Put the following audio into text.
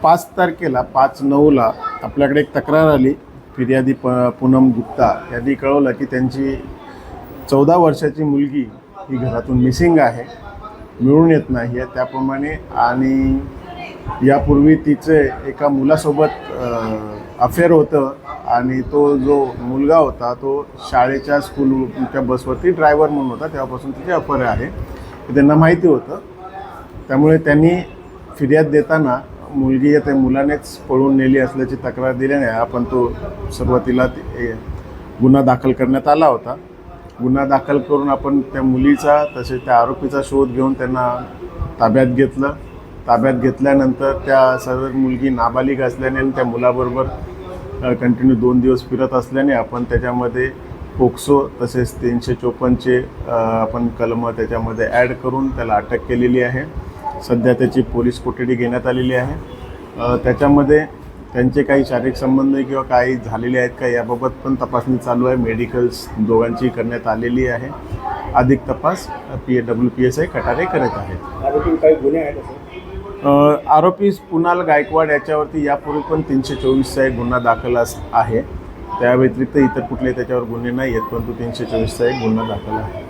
5 तारखेला 5/9ला आपल्याकडे एक तक्रार आली. फिर्यादी पूनम गुप्ता यांनी कळवलं की त्यांची 14 वर्षाची मुलगी ही घरातून मिसिंग आहे, मिळून येत नाही आहे. त्याप्रमाणे आणि यापूर्वी तिचे एका मुलासोबत अफेअर होतं आणि तो जो मुलगा होता तो शाळेच्या स्कूलच्या बसवरती ड्रायव्हर म्हणून होता. तेव्हापासून तिचे अफेअर आहे हे त्यांना माहिती होतं. त्यामुळे त्यांनी फिर्याद देताना मुलगी या त्या मुलानेच पळून नेली असल्याची तक्रार दिल्याने आपण तो सुरुवातीला गुन्हा दाखल करण्यात आला होता. गुन्हा दाखल करून आपण त्या मुलीचा तसेच त्या आरोपीचा शोध घेऊन त्यांना ताब्यात घेतलं. ताब्यात घेतल्यानंतर त्या सर्व मुलगी नाबालिग असल्याने आणि त्या मुलाबरोबर कंटिन्यू 2 दिवस फिरत असल्याने आपण त्याच्यामध्ये पोक्सो तसेच 354चे आपण कलमं त्याच्यामध्ये ॲड करून त्याला अटक केलेली आहे. सध्या त्याची पोलीस कोठडी घेण्यात आलेली आहे. त्याच्यामध्ये त्यांचे काही शारीरिक संबंध किंवा काही झालेले आहेत का याबाबत पण तपासणी चालू आहे. मेडिकल्स दोघांची करण्यात आलेली आहे. अधिक तपास WPSI कटारे करत आहेत. आरोपी काही गुन्हे आहेत? आरोपी कुणाल गायकवाड याच्यावरती यापूर्वी पण 324चा एक गुन्हा दाखल आहे. त्या व्यतिरिक्त इतर कुठले त्याच्यावर गुन्हे नाही आहेत, परंतु 324चा एक गुन्हा दाखल आहे.